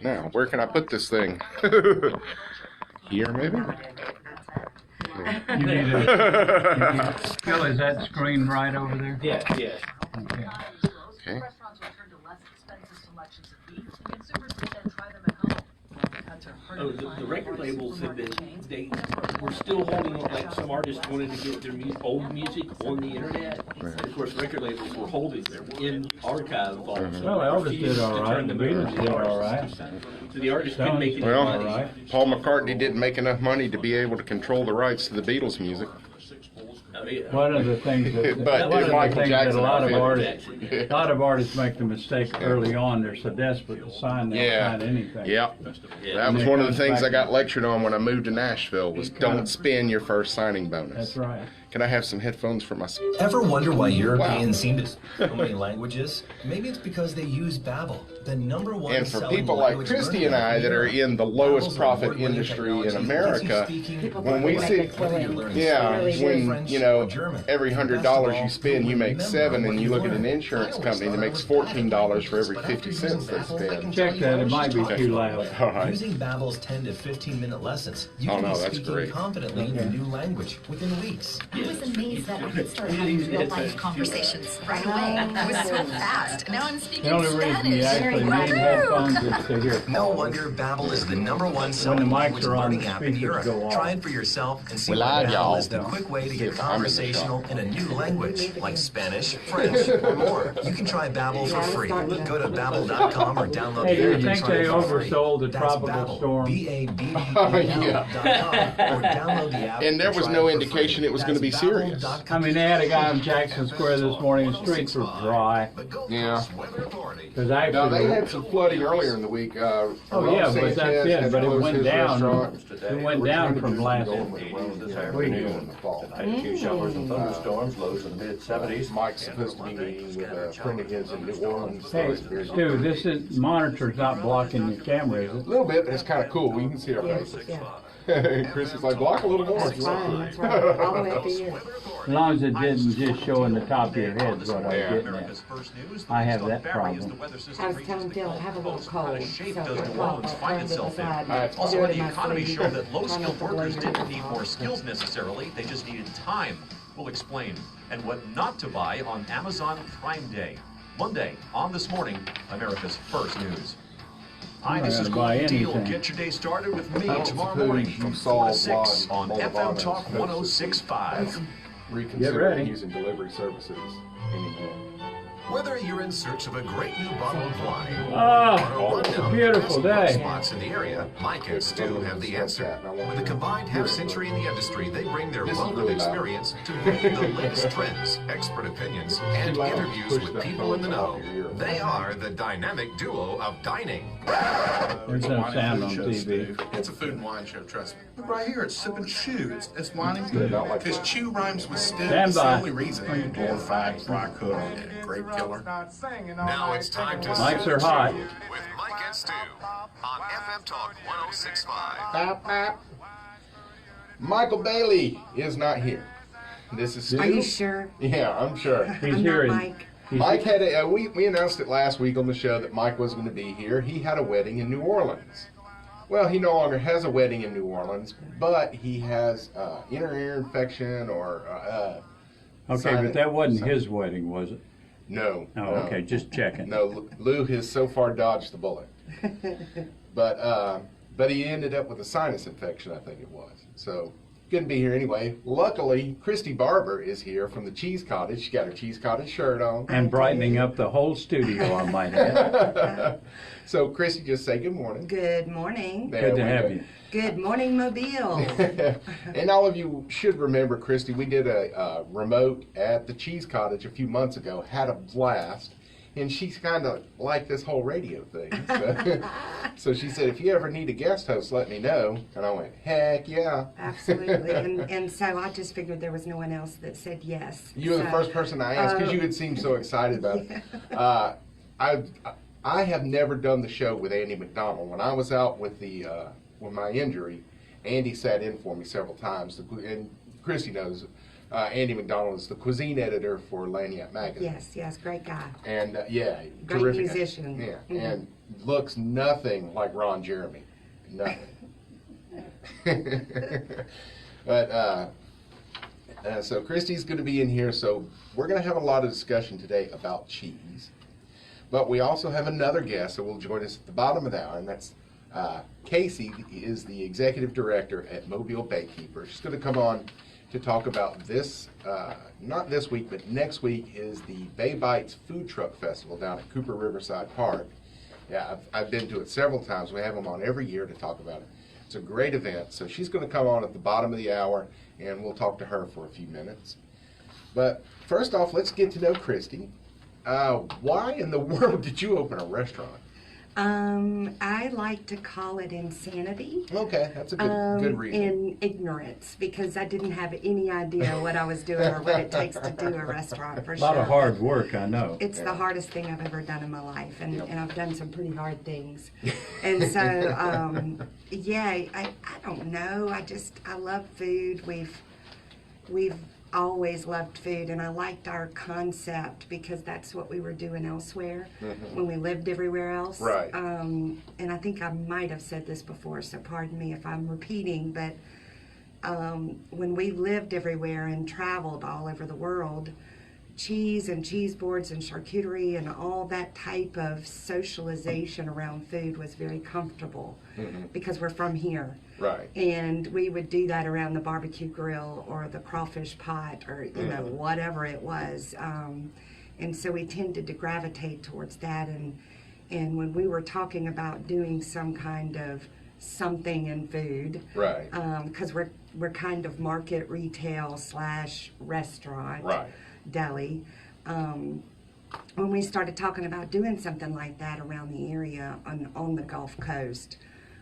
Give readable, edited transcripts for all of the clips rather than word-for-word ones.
Now, where can I put this thing? Here, maybe? You need a, Phil, is that screen right over there? Yeah. Okay. Okay. Oh, the record labels have been, we're still holding on, like some artists wanted to get their old music on the internet. And of course, record labels were holding them in archive vaults. Well, Elvis did all right, the Beatles did all right. So the artists couldn't make any Well, money. Paul McCartney didn't make enough money to be able to control the rights to the Beatles music. One of the things that, But one of the Michael things Jackson that a lot of outfit. artists make the mistake early on. They're so desperate to sign, they'll Yeah. sign anything. Yep. That was one of the things I got lectured on when I moved to Nashville was don't spend your first signing bonus. That's right. Can I have some headphones for my... Ever wonder why Europeans seem to so many languages? Maybe it's because they use Babbel, the #1 And for selling people like language Kristi learning and app I in that are Europe. in the lowest Babbel's profit award-winning industry in technology America, lets you speak when we see, whether you're learning yeah, Spanish, when, French, you know, or German. every Best of $100 all, you spend, you make remember $7, what and you you look at an learned. insurance I always company that thought makes I was bad at $14 for every languages, but after 50 using cents they Babbel, I can spend. Check that, it might be talk too loud. All right. Using Babbel's 10 to 15-minute lessons, you Oh, can no, be that's speaking great. confidently in a new language within weeks. I was amazed that I could start having real-life conversations right away. It was so fast. Now I'm speaking The only reason you Spanish. actually need headphones is to hear. No wonder Babbel is the #1 selling mics language are on, learning the app in speakers Europe. go off. Try it for yourself and see We why live, y'all. Babbel is the quick way to get I'm in the conversational shop. in a new language, like Spanish, French, or more. You can try Babbel for free. Go to Babbel.com or download Hey, the do you app and think try they it for free. oversold the That's tropical Babbel, storm? B-A-B-B-E-L.com, or download the app And there was try no it for indication free. it was going to be That's serious. Babbel.com. I mean, they had a guy on Jackson Square this morning, the streets were dry. Yeah. Because Now, they actually, had some flooding earlier in the week. oh yeah, but that's it, but it went down. It went down from last week. Had a few showers and thunderstorms, lows in the mid-70s. Mike's supposed to be meeting with a friend of his in New Orleans. Hey, Stu, this is, monitor's not blocking your camera, is A it? little bit, but it's kind of cool. We can see our faces. Chris is like, block a little more. That's fine, that's right, all the way up to you. As long as it didn't just show in the top of your head is what I was getting at. I have that problem. I was telling Phil, I have a little cold, shape so does I New thought Orleans I'd find get itself in? beside me. Also, Do it the in my economy sleep. showed that Try low-skilled not to workers blame didn't it. need more skills necessarily, they just needed time. We'll explain. And what not to buy on Amazon Prime Day. Monday, on This Morning, America's first news. Hi, I'm this not is gonna buy Gordon Deal. anything. Get your day started with me I don't tomorrow suppose morning you from saw 4 to 6 Blonde on Boulevard FM and Talk Spencer. 1065. Reconsider ready. using delivery services anymore. Whether you're in search of a great new bottle of wine, Oh, it's a beautiful day. spots in the area, Mike and Stu have the answer. With a combined half-century in the industry, they bring their This is wealth of really loud. experience to bring you the latest trends, expert opinions, and interviews with people in the know. They are the dynamic duo of dining. There's no sound on TV. It's a food and wine show, trust me. Look right here, it's Sip and Chew. It's wine and Good, not like because that. chew rhymes with stew. Stand That's the by. only reason. Glorified, fry cook, and grape killer. Now it's time to Mics are hot. with Mike and Stu on FM Talk 1065. Bap, bap. Michael Bailey is not here. This is Stu. Are you sure? Yeah, I'm sure. He's I'm here. not Mike. Mike had a, we announced it last week on the show that Mike was going to be here. He had a wedding in New Orleans. Well, he no longer has a wedding in New Orleans, but he has inner ear infection or Okay, but that wasn't his wedding, was it? No. Oh, no. okay, just checking. No, Lou has so far dodged the bullet. But he ended up with a sinus infection, I think it was. So couldn't be here anyway. Luckily, Kristi Barber is here from the Cheese Cottage. She got her Cheese Cottage shirt on. And brightening up the whole studio, I might add. So Kristi, just say good morning. Good morning. There Good to we have go. you. Good morning, Mobile. And all of you should remember, Kristi, we did a remote at the Cheese Cottage a few months ago, had a blast, and she's kind of like this whole radio thing. So she said, if you ever need a guest host, let me know. And I went, heck yeah. Absolutely. And so I just figured there was no one else that said yes. You were the So, first person I asked because you had seemed so excited about it. I have never done the show with Andy McDonald. When I was out with with my injury, Andy sat in for me several times. And Kristi knows, Andy McDonald is the cuisine editor for Lagniappe magazine. Yes, great guy. And yeah, Great terrific. musician. Yeah, Mhm. and looks nothing like Ron Jeremy. Nothing. But so Kristi's going to be in here, so we're going to have a lot of discussion today about cheese. But we also have another guest that will join us at the bottom of the hour, and that's Casi is the executive director at Mobile Baykeepers. She's going to come on to talk about this, not this week, but next week is the Bay Bites Food Truck Festival down at Cooper Riverside Park. Yeah, I've been to it several times. We have them on every year to talk about it. It's a great event. So she's going to come on at the bottom of the hour, and we'll talk to her for a few minutes. But first off, let's get to know Kristi. Why in the world did you open a restaurant? I like to call it insanity. Okay, that's a good reason. And ignorance, because I didn't have any idea what I was doing or what it takes to do a restaurant, for A sure. lot of hard work, I know. It's the hardest thing I've ever done in my life, and I've done some pretty hard things. And so, yeah, I don't know. I love food. We've always loved food, and I liked our concept because that's what we were doing elsewhere when we lived everywhere else. Right. And I think I might have said this before, so pardon me if I'm repeating, but when we lived everywhere and traveled all over the world, cheese and cheese boards and charcuterie and all that type of socialization around food was very comfortable because we're from here. Right. And we would do that around the barbecue grill or the crawfish pot or, you know, whatever it was. And so we tended to gravitate towards that. And when we were talking about doing some kind of something in food, Right. Because we're kind of market retail / restaurant, Right. deli. When we started talking about doing something like that around the area on the Gulf Coast,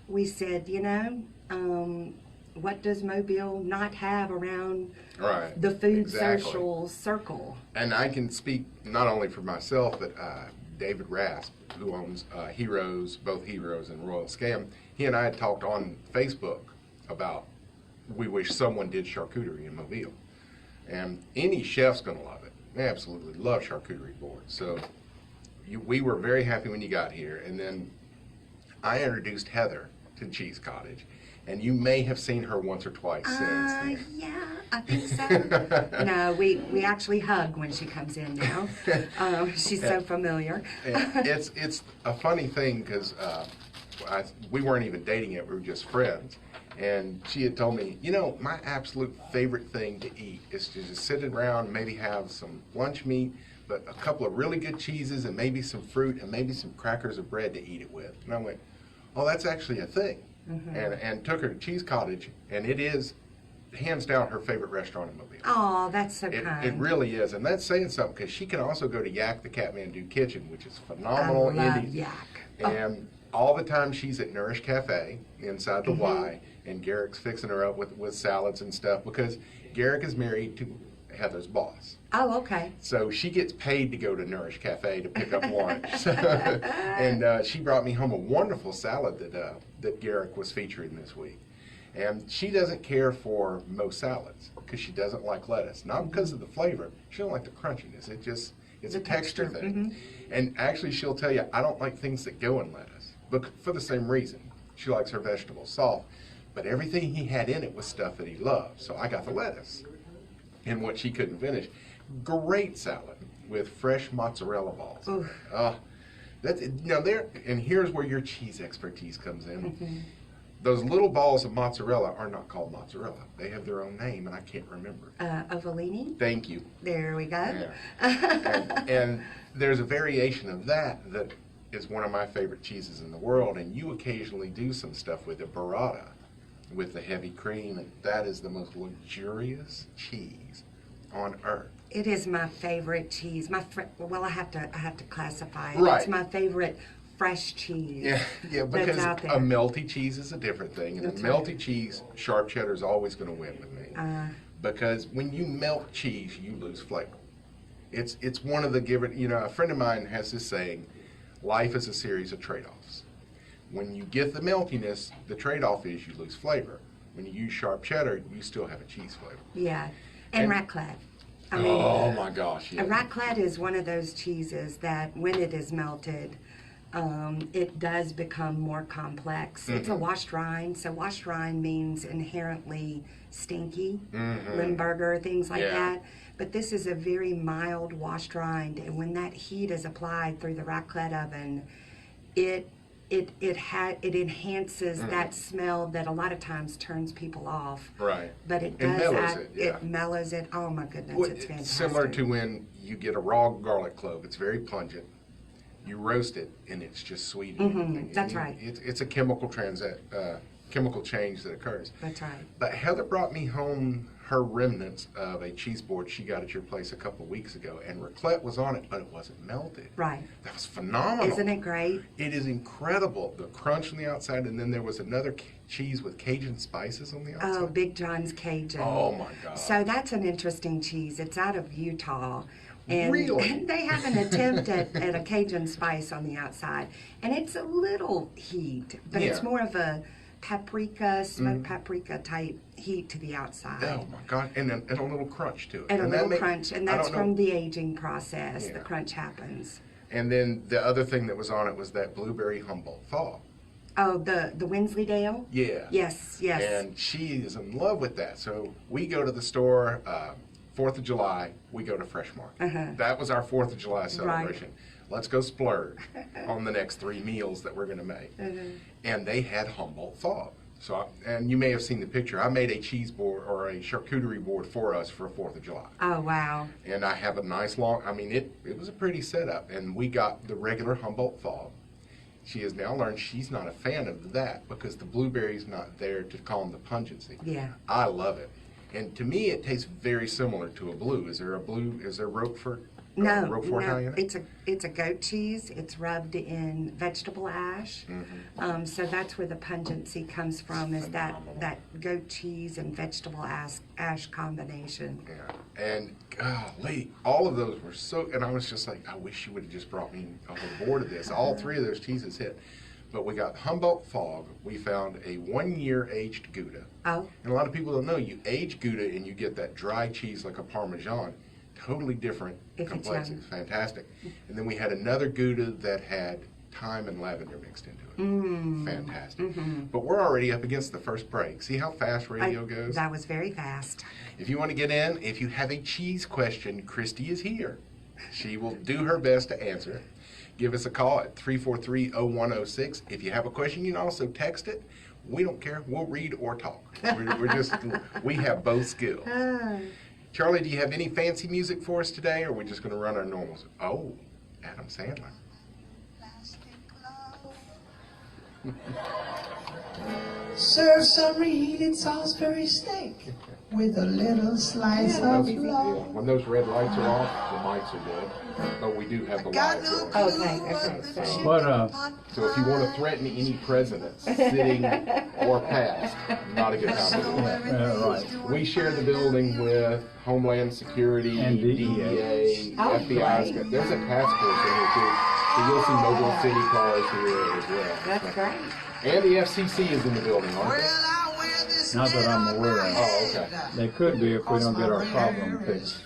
we said, you know, what does Mobile not have around Right. the food Exactly. social circle? And I can speak not only for myself, but David Rasp, who owns both Heroes and Royal Scam, he and I had talked on Facebook about we wish someone did charcuterie in Mobile. And any chef's going to love it. They absolutely love charcuterie boards. So we were very happy when you got here. And then I introduced Heather to Cheese Cottage. And you may have seen her once or twice since then. Yeah, I think so. No, we actually hug when she comes in now. She's so familiar. And it's a funny thing because we weren't even dating yet. We were just friends. And she had told me, you know, my absolute favorite thing to eat is to just sit around and maybe have some lunch meat, but a couple of really good cheeses and maybe some fruit and maybe some crackers or bread to eat it with. And I went, oh, that's actually a thing. And took her to Cheese Cottage, and it is hands down her favorite restaurant in Mobile. Oh, that's so kind. It really is, and that's saying something because she can also go to Yak the Kathmandu Kitchen, which is phenomenal. I love Indian. Yak. And all the time she's at Nourish Cafe inside the Y, and Garrick's fixing her up with salads and stuff because Garrick is married to Heather's boss. Oh, okay. So she gets paid to go to Nourish Cafe to pick up lunch. And she brought me home a wonderful salad that Garrick was featuring this week. And she doesn't care for most salads because she doesn't like lettuce. Not because of the flavor. She don't like the crunchiness. It's a texture thing. And actually she'll tell you, I don't like things that go in lettuce. But for the same reason. She likes her vegetables soft. But everything he had in it was stuff that he loved. So I got the lettuce. And what she couldn't finish. Great salad with fresh mozzarella balls. And here's where your cheese expertise comes in. Those little balls of mozzarella are not called mozzarella. They have their own name, and I can't remember it. Ovalini? Thank you. There we go. Yeah. and there's a variation of that is one of my favorite cheeses in the world, and you occasionally do some stuff with it, burrata, with the heavy cream, and that is the most luxurious cheese on earth. It is my favorite cheese. Well, I have to classify it. Right. It's my favorite fresh cheese. Yeah, because that's out there. a melty cheese is a different thing, and That's a melty cheese, sharp cheddar is always going to win with me. Because when you melt cheese, you lose flavor. It's one of the given. You know, a friend of mine has this saying, "Life is a series of trade-offs." When you get the meltiness, the trade-off is you lose flavor. When you use sharp cheddar, you still have a cheese flavor. Yeah. And raclette. I mean, Oh my gosh, yeah. a raclette is one of those cheeses that when it is melted, it does become more complex. It's a washed rind, so washed rind means inherently stinky, Limburger, things like that. But this is a very mild washed rind, and when that heat is applied through the raclette oven, it enhances that smell that a lot of times turns people off. Right. But it It does mellows it, yeah. it mellows it. Oh my goodness, Well, it's fantastic. similar to when you get a raw garlic clove. It's very pungent. You roast it, and it's just sweet. That's right. It's a chemical chemical change that occurs. That's right. But Heather brought me home her remnants of a cheese board she got at your place a couple of weeks ago, and raclette was on it, but it wasn't melted. Right. That was phenomenal. Isn't it great? It is incredible. The crunch on the outside, and then there was another cheese with Cajun spices on the outside. Oh, Big John's Cajun. Oh my God. So that's an interesting cheese. It's out of Utah. And Really? they have an attempt at a Cajun spice on the outside. And it's a little heat, but it's Yeah. more of a paprika, smoked paprika type heat to the outside. Oh my God, and a little crunch to it. And a that little crunch, and I that's don't know- from the aging process. Yeah. The crunch happens. And then the other thing that was on it was that blueberry Humboldt thaw. Oh, the Wensleydale? Yeah. Yes, yes. And she is in love with that. So we go to the store, 4th of July, we go to Fresh Market. That was our 4th of July celebration. Let's go splurge on the next 3 meals that we're going to make. And they had Humboldt thaw. So, and you may have seen the picture. I made a cheese board or a charcuterie board for us for 4th of July. Oh, wow. And I have a nice long, I mean, it was a pretty setup. And we got the regular Humboldt thaw. She has now learned she's not a fan of that because the blueberry's not there to calm the pungency. Yeah. I love it. And to me, it tastes very similar to a blue. Is there Roquefort? No, Roquefort no, in it? it's a goat cheese. It's rubbed in vegetable ash. So that's where the pungency comes from, is that goat cheese and vegetable ash combination. Yeah. And golly, all of those were so, and I was just like, I wish you would have just brought me a whole board of this. All 3 of those cheeses hit. But we got Humboldt Fog. We found a 1-year aged Gouda. Oh. And a lot of people don't know, you age Gouda and you get that dry cheese like a Parmesan. Totally different If it's complex. young. It's fantastic. And then we had another Gouda that had thyme and lavender mixed into it. Fantastic. But we're already up against the first break. See how fast radio goes? That was very fast. If you want to get in, if you have a cheese question, Kristi is here. She will do her best to answer it. Give us a call at 343-0106. If you have a question, you can also text it. We don't care. We'll read or talk. We have both skills. Charlie, do you have any fancy music for us today, or are we just going to run our normals? Oh, Adam Sandler. Serve some reheated Salisbury steak with a little slice of love. When those red lights are off, the mics are dead. But we do have the lights on. Okay. So if you want to threaten any president, sitting or past, not a good time to do that. Right. We share the building with Homeland Security, And DEA, Oh, FBI. great. There's a task force in here too. So you'll see Mobile City cars here as well. That's great. And the FCC is in the building, aren't they? Not that I'm aware of. Oh, okay. They could be if we don't get our problem fixed.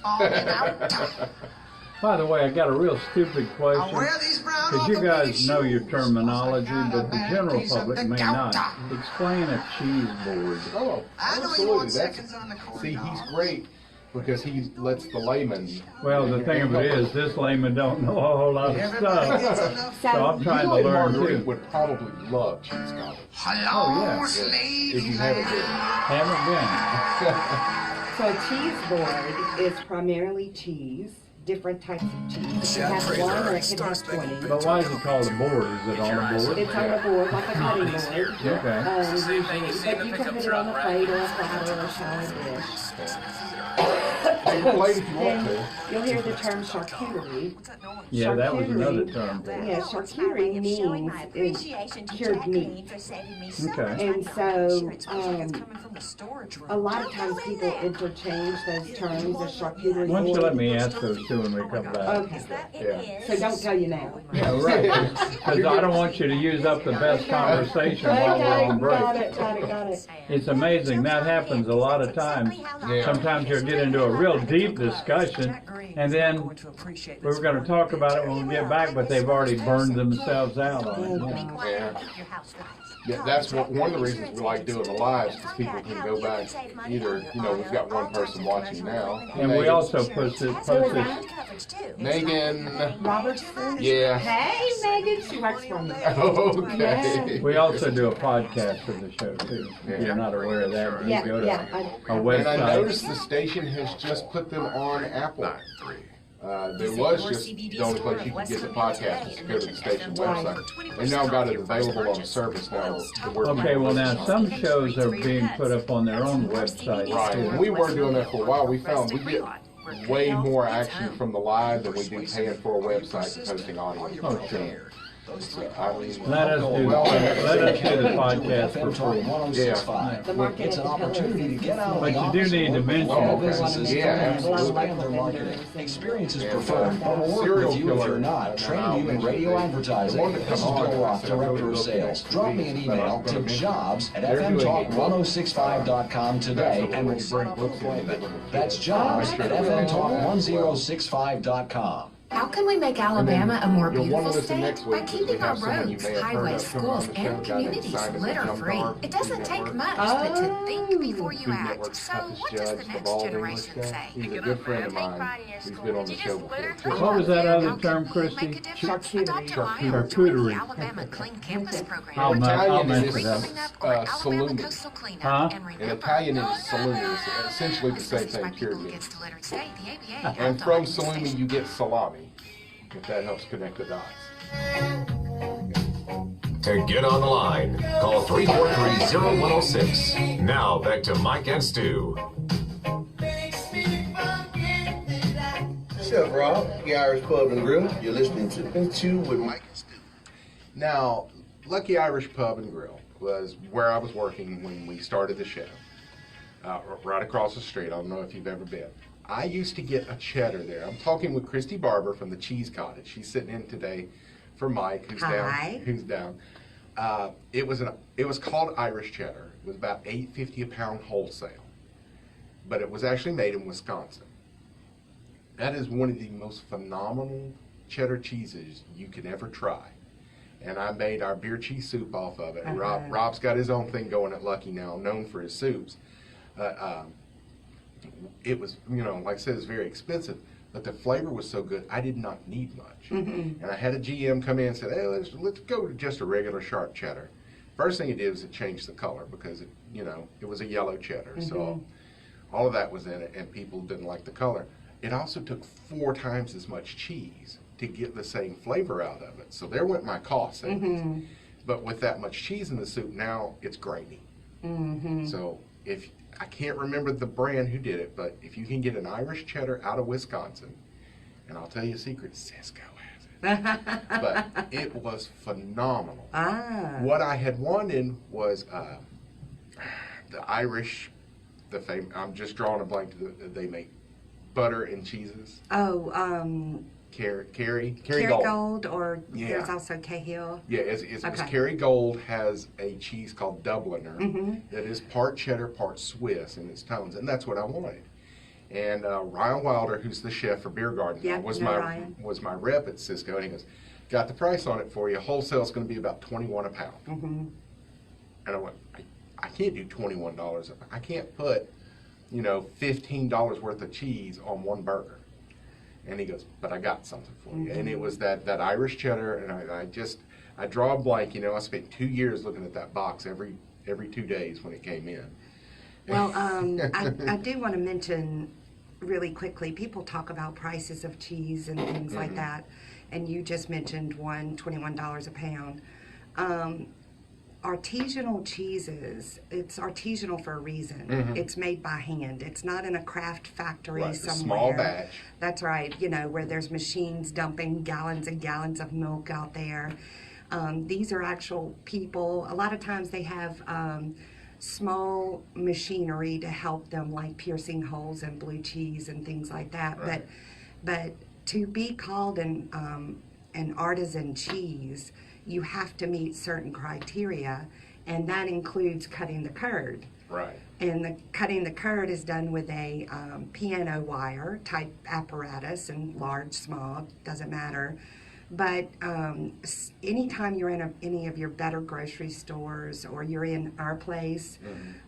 By the way, I got a real stupid question, because you guys know your terminology, but the general public may not. Explain a cheese board. Oh, absolutely. See, he's great because he lets the layman. Well, the thing of it is, this layman don't know a whole lot of stuff, so I'm trying to learn Marguerite too. would probably love Cheese Cottage. Oh, yes. If you haven't been. Haven't So a cheese board is primarily cheese, different types of cheese. It can have 1 or it can have 20. been. But why is it called a board? Is it on a board? It's on a board, like a cutting board. Okay. Usually, but you can put it on a plate or a platter or a shallow dish. Take a plate if you want to. You'll hear the term charcuterie. Yeah, that was another Charcuterie- term for it. Yeah, charcuterie means cured meat. Okay. And so, a lot of times people interchange those terms as charcuterie. Why don't you board. let me ask those to when we come back. Okay. Yeah. So don't tell you now. Yeah, right. Because I don't want you to use up the best conversation while we're on break. Got it. It's amazing. That happens a lot of times. Yeah. Sometimes you'll get into a real deep discussion, and then we're going to talk about it when we get back, but they've already burned themselves out on it. Yeah. Yeah, that's one of the reasons we like doing the lives, because people can go back. Either, we've got one person watching now. And we also posted Megan Robertson? Yeah. Hey, Megan, she works for me. Okay. We also do a podcast of the show too. If you're not aware of that, you go to our And I website. noticed the station has just put them on Apple. There was just the only place you could get the podcast is to go to the station website. They now got it available on the service now. Okay, well now some shows are being put up on their own website. Right, and we were doing that for a while. We found we get way more action from the live than we do paying for a website and posting audio. Oh, sure. I mean, Let us do the podcast for free. Yeah. It's an opportunity to get out of But you do need to mention small it. businesses Yeah, expand their marketing. Experience is preferred, but we'll work Serial with you if killer. you're not. Training you in radio advertising. This is Bill Roth, Director of Sales. Drop me an email to jobs@fmtalk1065.com today and we'll set up an appointment. That's jobs@fmtalk1065.com. How can we make Alabama a more You'll want beautiful to listen state? next By week because we keeping our have someone you roads, may have heard highways, of come on schools, the show, and a guy that communities Simon litter-free. Montgomery, It doesn't Food take Network. much but to think before you Food act. Network's So toughest what does judge, the the next bald generation English guy. say? He's a good friend of mine. He's been on the show before. What was that other term, Kristi? Charcuterie. Alabama Clean Campus Program. I'll Italian mess is it up. salumi. Huh? In Italian is salumi. It's essentially the same thing, period. And from salumi you get salami, if that helps connect the dots. To get on the line, call 343-0106. Now back to Mike and Stu. Chef Rob, the Irish Pub and Grill. You're listening to Into with Mike and Stu. Now, Lucky Irish Pub and Grill was where I was working when we started the show. Right across the street. I don't know if you've ever been. I used to get a cheddar there. I'm talking with Kristi Barber from the Cheese Cottage. She's sitting in today for Mike, who's Hi. down. It was called Irish cheddar. It was about $8.50 a pound wholesale, but it was actually made in Wisconsin. That is one of the most phenomenal cheddar cheeses you can ever try. And I made our beer cheese soup off of it. Rob's got his own thing going at Lucky now, known for his soups. It was, like I said, it's very expensive, but the flavor was so good, I did not need much. And I had a GM come in and said, hey, let's go to just a regular sharp cheddar. First thing it did was it changed the color because it was a yellow cheddar. So all of that was in it, and people didn't like the color. It also took 4 times as much cheese to get the same flavor out of it. So there went my cost savings. But with that much cheese in the soup, now it's grainy. So I can't remember the brand who did it, but if you can get an Irish cheddar out of Wisconsin, and I'll tell you a secret, Cisco has it. But it was phenomenal. What I had wanted was the Irish, I'm just drawing a blank, they make butter and cheeses. Kerry Gold, or there's also Cahill. Yeah, it's Kerry Gold has a cheese called Dubliner that is part cheddar, part Swiss in its tones, and that's what I wanted. And Ryan Wilder, who's the chef for Beer Garden, was my rep at Cisco, and he goes, got the price on it for you. Wholesale's going to be about $21 a pound. And I went, I can't do $21. I can't put, $15 worth of cheese on one burger. And he goes, but I got something for you. And it was that Irish cheddar, and I draw a blank. I spent 2 years looking at that box every 2 days when it came in. Well, I do want to mention really quickly, people talk about prices of cheese and things like that, and you just mentioned $21 a pound. Artisanal cheeses, it's artisanal for a reason. It's made by hand. It's not in a craft factory somewhere. Small batch. That's right, where there's machines dumping gallons and gallons of milk out there. These are actual people. A lot of times they have small machinery to help them, like piercing holes in blue cheese and things like that. But But to be called an artisan cheese, you have to meet certain criteria, and that includes cutting the curd. Right. And the cutting the curd is done with a piano wire type apparatus, and large, small, doesn't matter. But anytime you're in any of your better grocery stores, or you're in our place,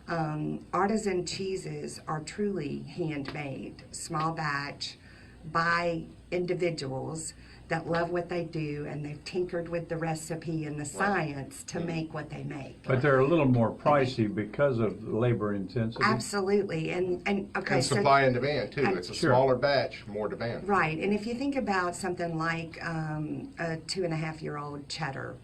artisan cheeses are truly handmade, small batch, by individuals that love what they do, and they've tinkered with the recipe and the science to make what they make. But they're a little more pricey because of labor intensity. Absolutely, and okay, And so supply and demand too. It's a Sure. smaller batch, more demand. right, and if you think about something like a 2.5-year-old cheddar,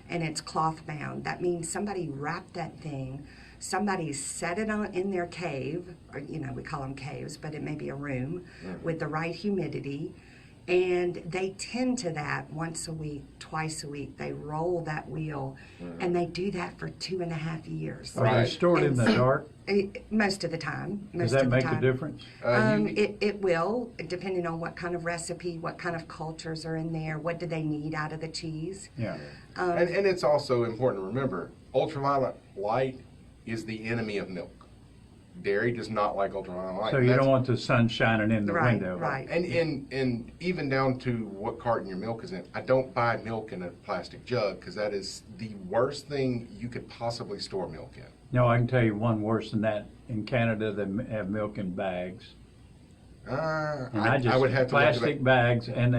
and it's cloth bound, that means somebody wrapped that thing, somebody set it on in their cave, or we call them caves, but it may be a room with the right humidity. And they tend to that once a week, twice a week. They roll that wheel, and they do that for 2.5 years. Are they stored in the dark? Most of the time. Does that make a difference? It will, depending on what kind of recipe, what kind of cultures are in there, what do they need out of the cheese. Yeah. And it's also important to remember, ultraviolet light is the enemy of milk. Dairy does not like ultraviolet light. So you don't want the sun shining in the window. Right. And even down to what carton your milk is in. I don't buy milk in a plastic jug, because that is the worst thing you could possibly store milk in. No, I can tell you one worse than that. In Canada, they have milk in bags. I would have to plastic bags, and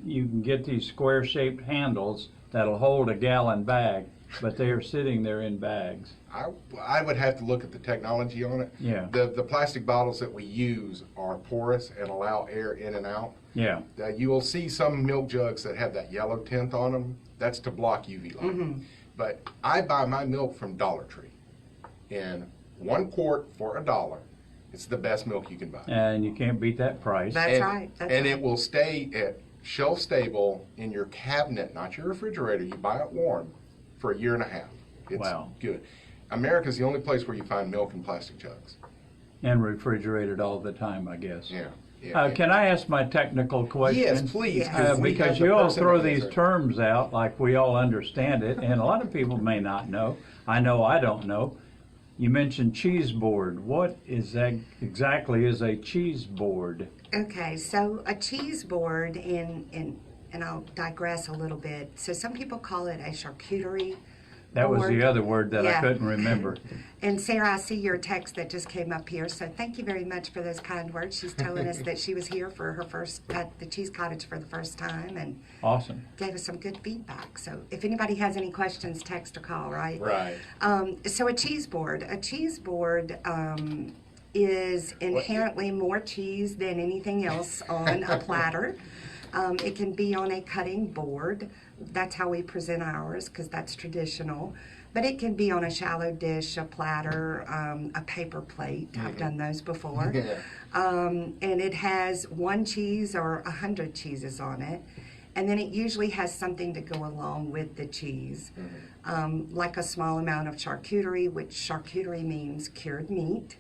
you can get these square-shaped handles that'll hold a gallon bag, but they are sitting there in bags. I would have to look at the technology on it. Yeah. The plastic bottles that we use are porous and allow air in and out. Yeah. You will see some milk jugs that have that yellow tint on them. That's to block UV light. But I buy my milk from Dollar Tree in 1 quart for $1. It's the best milk you can buy. And you can't beat that price. That's right. It will stay at shelf stable in your cabinet, not your refrigerator. You buy it warm for 1.5 years. It's Wow. good. America's the only place where you find milk in plastic jugs. And refrigerated all the time, I guess. Yeah. Can I ask my technical question? Yes, please. Because you all throw these terms out like we all understand it, and a lot of people may not know. I know I don't know. You mentioned cheese board. What is that exactly is a cheese board? Okay, so a cheese board, and I'll digress a little bit. So some people call it a charcuterie. That was the other word that Yeah. I couldn't remember. And Sarah, I see your text that just came up here, so thank you very much for those kind words. She's telling us that she was here for her first, at the Cheese Cottage for the first time, and Awesome. gave us some good feedback. So if anybody has any questions, text or call, right? Right. So a cheese board is inherently more cheese than anything else on a platter. It can be on a cutting board. That's how we present ours, because that's traditional. But it can be on a shallow dish, a platter, a paper plate. I've done those before. And it has 1 cheese or 100 cheeses on it. And then it usually has something to go along with the cheese, like a small amount of charcuterie, which charcuterie means cured meat.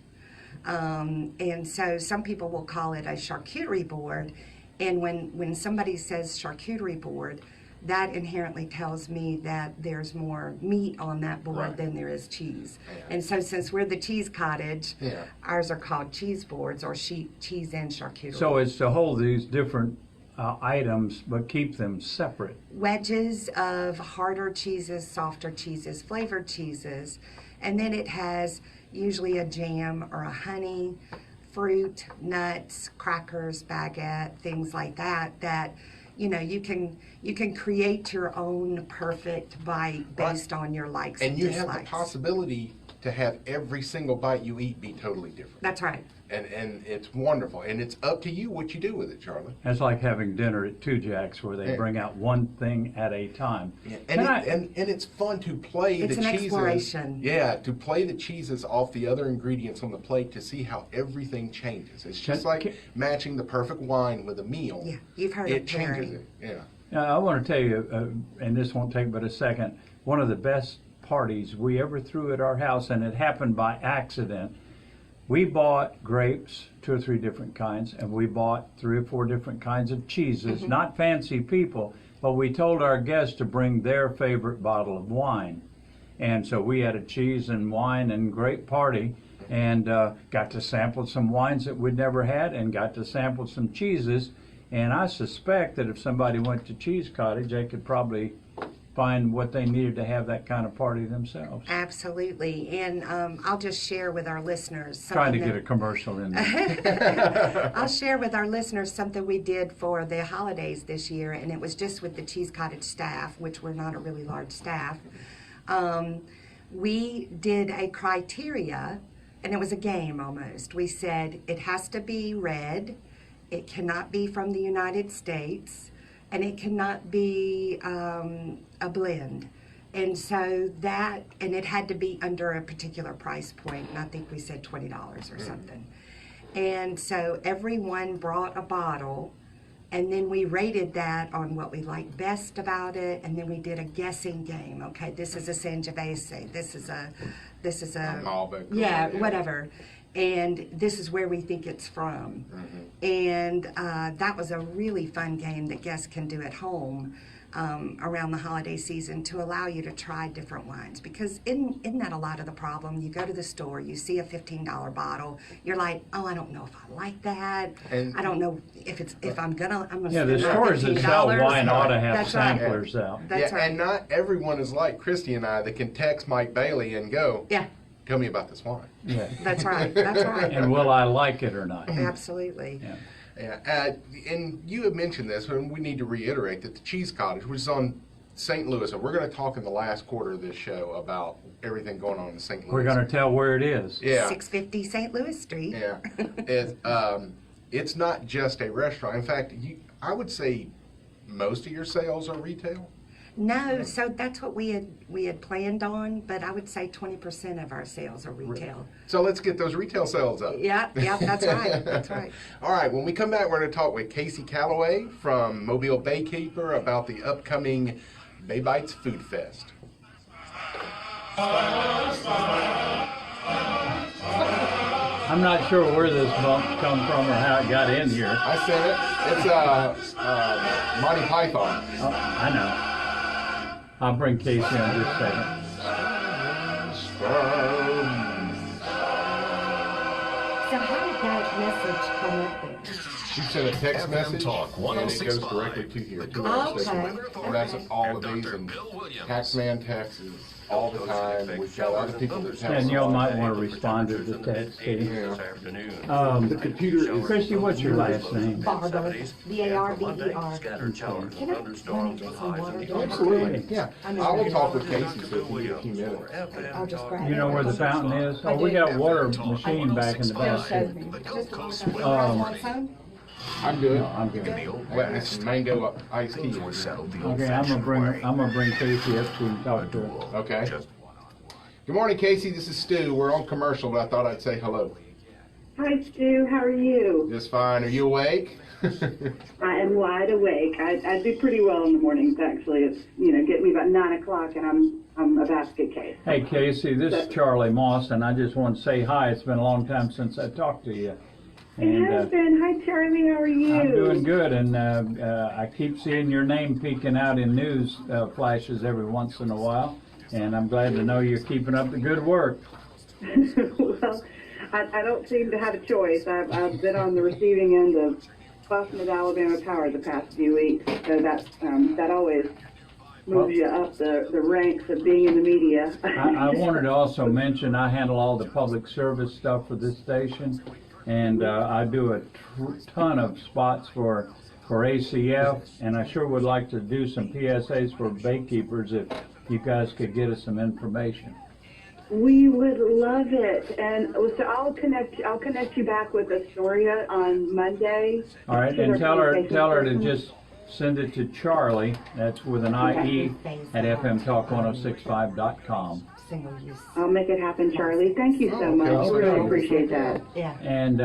And so some people will call it a charcuterie board. And when somebody says charcuterie board, that inherently tells me that there's more meat on that board than there is cheese. And so since we're the Cheese Cottage, ours are called cheese boards, or cheese and charcuterie. So it's to hold these different items, but keep them separate. Wedges of harder cheeses, softer cheeses, flavored cheeses. And then it has usually a jam or a honey, fruit, nuts, crackers, baguette, things like that, that you can create your own perfect bite based on your likes and you dislikes. have the possibility to have every single bite you eat be totally different. That's right. And it's wonderful. And it's up to you what you do with it, Charlie. It's like having dinner at Two Jacks, where they bring out one thing at a time. And it's fun to play It's the an cheeses. exploration. Yeah, to play the cheeses off the other ingredients on the plate to see how everything changes. It's just like matching the perfect wine with a meal. Yeah, you've heard it of changes pairing. it. Yeah. Now, I want to tell you, and this won't take but a second, one of the best parties we ever threw at our house, and it happened by accident. We bought grapes, 2 or 3 different kinds, and we bought 3 or 4 different kinds of cheeses. Not fancy people, but we told our guests to bring their favorite bottle of wine. And so we had a cheese and wine and grape party, and got to sample some wines that we'd never had, and got to sample some cheeses. And I suspect that if somebody went to Cheese Cottage, they could probably find what they needed to have that kind of party themselves. Absolutely. And I'll just share with our listeners Trying to get a commercial in there. I'll share with our listeners something we did for the holidays this year, and it was just with the Cheese Cottage staff, which we're not a really large staff. We did a criteria, and it was a game almost. We said it has to be red, it cannot be from the United States, and it cannot be a blend. And so that, and it had to be under a particular price point, and I think we said $20 or something. And so everyone brought a bottle, and then we rated that on what we liked best about it, and then we did a guessing game. Okay, this is a Sangiovese, this is a Malbec, yeah, whatever. And this is where we think it's from. And that was a really fun game that guests can do at home around the holiday season to allow you to try different wines. Because isn't that a lot of the problem? You go to the store, you see a $15 bottle, you're like, oh, I don't know if I like that. And I don't know if I'm gonna Yeah, the spend my stores that sell $15. wine ought to have That's right. samplers out. That's yeah, right. and not everyone is like Kristi and I that can text Mike Bailey and go, Yeah, tell me about this wine. Yeah. that's right. That's right. And will I like it or not? Absolutely. Yeah. Yeah, and you have mentioned this, and we need to reiterate that the Cheese Cottage, which is on St. Louis, and we're going to talk in the last quarter of this show about everything going on in St. Louis. We're going to tell where it is. Yeah. 650 St. Louis Street. Yeah. It's not just a restaurant. In fact, I would say most of your sales are retail. No, so that's what we had planned on, but I would say 20% of our sales are retail. So let's get those retail sales up. Yeah, that's right. That's right. All right, when we come back, we're going to talk with Casi Callaway from Mobile Baykeeper about the upcoming Bay Bites Food Fest. I'm not sure where this bump come from or how it got in here. I said it. It's Monty Python. Oh, I know. I'll bring Casey in just a second. So how did that message come up there? She sent a text FM message, Talk and it goes 106.5. directly to here. To Okay. our station. And that's all of And these, Dr. and Bill Williams. Taxman texts all the time. We've got other people that text And y'all all might day. want to respond to the text, Katie. Yeah. The computer is... Christy, what's your last name? Barber. B-A-R-B-E-R. Scattered showers and thunderstorms with highs in the Absolutely, yeah. I will talk with Casey so if you need a few minutes. I'll just grab You know where the fountain is? Oh, we got a water machine back in the back. The Gulf Coast weather. I'm good. No, I'm good. Well, it's some mango iced tea. Settled the Okay, I'm gonna bring Casey up so you can talk to her. Okay. Good morning, Casey. This is Stu. We're on commercial, but I thought I'd say hello. Hi, Stu. How are you? Just fine. Are you awake? I am wide awake. I do pretty well in the mornings, actually. It's, get me about 9 o'clock, and I'm a basket case. Hey, Casey, this is Charlie Moss, and I just want to say hi. It's been a long time since I talked to you. It has been. Hi, Charlie. How are you? I'm doing good, and I keep seeing your name peeking out in news flashes every once in a while, and I'm glad to know you're keeping up the good work. Well, I don't seem to have a choice. I've been on the receiving end of Boston of Alabama Power the past few weeks, so that always moves you up the ranks of being in the media. I wanted to also mention I handle all the public service stuff for this station, and I do a ton of spots for ACF, and I sure would like to do some PSAs for Baykeepers if you guys could get us some information. We would love it, and so I'll connect you back with Astoria on Monday. All right, and tell her to just send it to Charlie. That's with an IE at fmtalk1065.com. Single use. I'll make it happen, Charlie. Thank you so much. okay. Really appreciate that. Yeah. And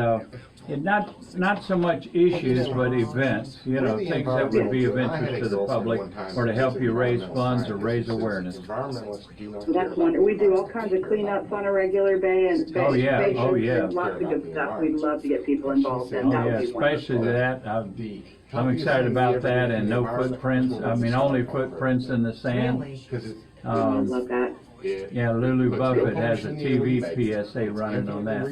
Not so much issues, but events, you know, things that would be of interest to the public or to help you raise funds or raise awareness. That's wonderful. We do all kinds of cleanups on a regular basis. Oh, yeah. And lots of good stuff. We'd love to get people involved in. Oh, yeah, especially that. I'm excited about that, and no footprints. I mean, only footprints in the sand. Love that. Yeah, Lulu Buffett has a TV PSA running on that.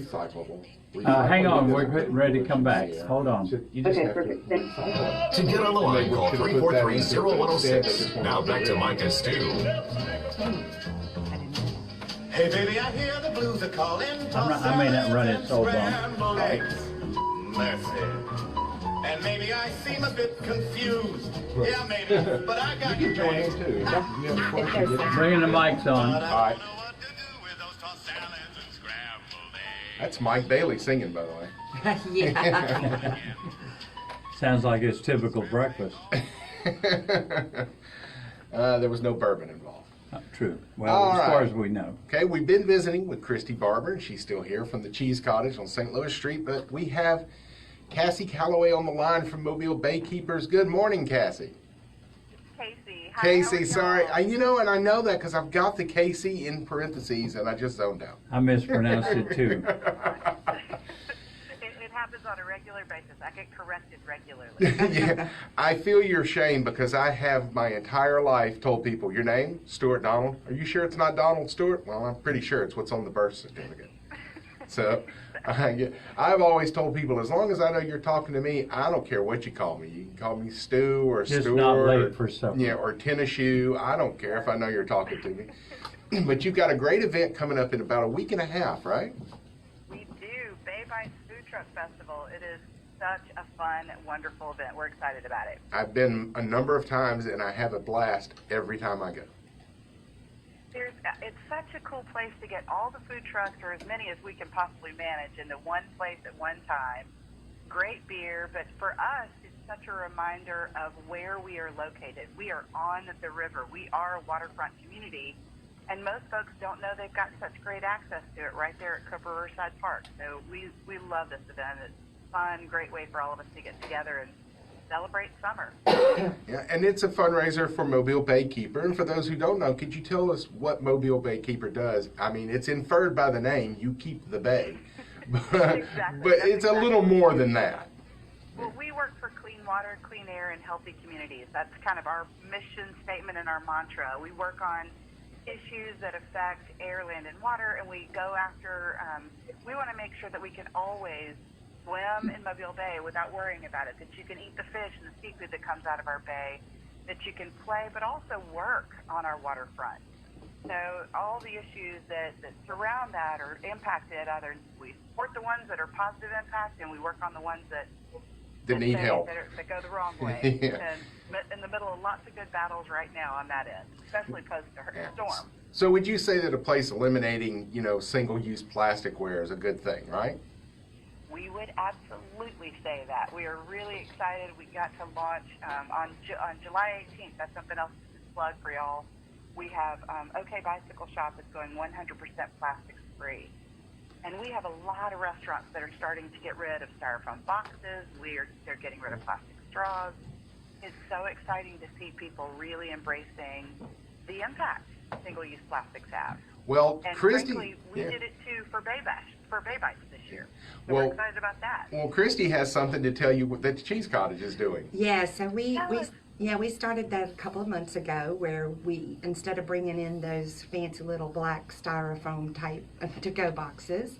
Hang on, we're getting ready to come back. Hold on. Okay, perfect. Thanks. To get on the line, call 343-0106. Now back to Mike and Stu. Hey baby, I hear the blues are calling. I may not run it so long. Mercy. And maybe I seem a bit confused. Yeah, maybe, but I got you join too. Bringing the mics on. All right. That's Mike Bailey singing, by the way. Yeah. Sounds like his typical breakfast. There was no bourbon involved. True. Well, as far as we know. Okay, we've been visiting with Kristi Barber, and she's still here from the Cheese Cottage on St. Louis Street, but we have Casi Callaway on the line from Mobile Baykeepers. Good morning, Cassie. Casey. Casey, sorry. You know, and I know that because I've got the Casey in parentheses, and I just zoned out. I mispronounced it too. It happens on a regular basis. I get corrected regularly. Yeah, I feel your shame because I have my entire life told people, your name, Stuart Donald. Are you sure it's not Donald Stewart? Well, I'm pretty sure it's what's on the birth certificate. So I've always told people, as long as I know you're talking to me, I don't care what you call me. You can call me Stu or Just Stuart. not late for supper. Yeah, or tennis shoe. I don't care if I know you're talking to me. But you've got a great event coming up in about a week and a half, right? We do. Bay Bites Food Truck Festival. It is such a fun, wonderful event. We're excited about it. I've been a number of times, and I have a blast every time I go. It's such a cool place to get all the food trucks, or as many as we can possibly manage, into one place at one time. Great beer, but for us, it's such a reminder of where we are located. We are on the river. We are a waterfront community, and most folks don't know they've got such great access to it right there at Cooper Riverside Park. So we love this event. It's fun, great way for all of us to get together and celebrate summer. Yeah, and it's a fundraiser for Mobile Baykeeper. And for those who don't know, could you tell us what Mobile Baykeeper does? I mean, it's inferred by the name, you keep the bay. But, Exactly. but it's a little more than that. Well, we work for clean water, clean air, and healthy communities. That's kind of our mission statement and our mantra. We work on issues that affect air, land, and water, and we go after, we want to make sure that we can always swim in Mobile Bay without worrying about it, that you can eat the fish and the seafood that comes out of our bay, that you can play, but also work on our waterfront. So all the issues that surround that are impacted. Either we support the ones that are positive impact, and we work on the ones that need help. That go the wrong way. Yeah. And in the middle of lots of good battles right now on that end, especially post-storm. So would you say that a place eliminating, single-use plasticware is a good thing, right? We would absolutely say that. We are really excited. We got to launch on July 18th. That's something else to plug for y'all. We have OK Bicycle Shop is going 100% plastics free. And we have a lot of restaurants that are starting to get rid of styrofoam boxes. They're getting rid of plastic straws. It's so exciting to see people really embracing the impact single-use plastics have. Well, and Kristi, frankly, we did it too for Bay Bites this year. So Well- we're excited about that. Well, Kristi has something to tell you that the Cheese Cottage is doing. Yeah, so we started that a couple of months ago, where we, instead of bringing in those fancy little black styrofoam type to-go boxes,